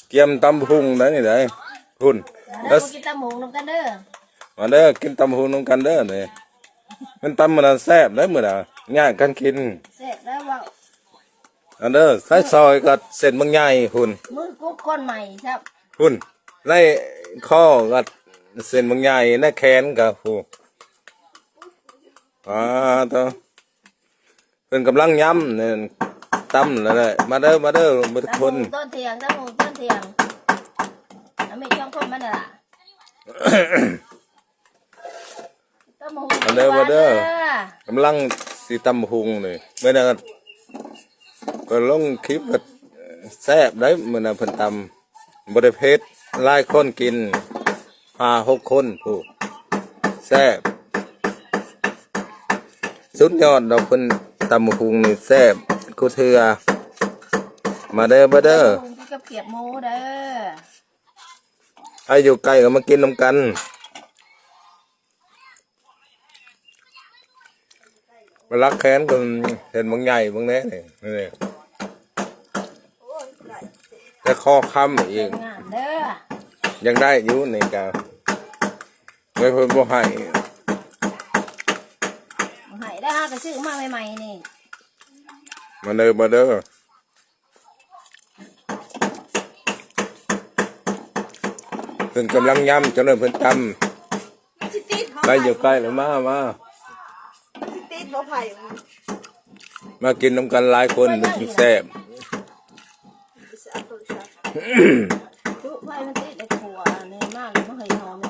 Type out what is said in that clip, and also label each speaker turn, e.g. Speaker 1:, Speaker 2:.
Speaker 1: เกียมตำพุงได้นี่ได้คุณ
Speaker 2: เด้อกินตำหมูนำกันเด้อ
Speaker 1: มาเด้อกินตำพุงน้ำกันเด้อนี่มันตำมันแซ่บได้เหมือนง่ายกันกิน
Speaker 2: เสร็จแล้วว่า
Speaker 1: อันเด้อใส่ซอยกับเส้นบางใหญ่คุณ
Speaker 2: มือกุ๊กคนใหม่ครับ
Speaker 1: คุณในข้อกับเส้นบางใหญ่ในแขนกับผู้ตัวเป็นกำลังย้ำเนี่ยตำแล้วเลยมาเด้อมาทุกคน
Speaker 2: ต้นเทียงตำหมูต้นเทียงแล้วไม่ช่องคนมันน่ะล่ะตำหมู
Speaker 1: มาเด้อกำลังสีตำพุงเลยเมื่อนั้นก็ลงคลิปแบบแซ่บได้เมื่อนั้นเพิ่นตำบริเพชรหลายคนกิน5-6 คนผู้แซ่บสุดยอดดอกเพิ่นตำพุงนี่แซ่บกูเถื่อมาเด้อ
Speaker 2: ตำหมูกับเกี๊ยวหมูเด้อ
Speaker 1: ให้อยู่ไกลก็มากินน้ำกันมารักแค้นกันเห็นบางใหญ่บางแน่นี่แต่คอค้ำอีก
Speaker 2: งานเด้อ
Speaker 1: ยังได้อยู่ในกาไม่เพิ่มบ่ให้
Speaker 2: ให้ได้ฮะก็ซื้อมาใหม่ๆนี่
Speaker 1: มาเด้อเพิ่นกำลังย้ำจนเพิ่นตำได้อยู่ใกล้แล้วมากินน้ำกันหลายคนมันแซ่บ
Speaker 2: จุไฟมันติดไอ้ขัวนี่มากเลยไม่เคยหอมเลย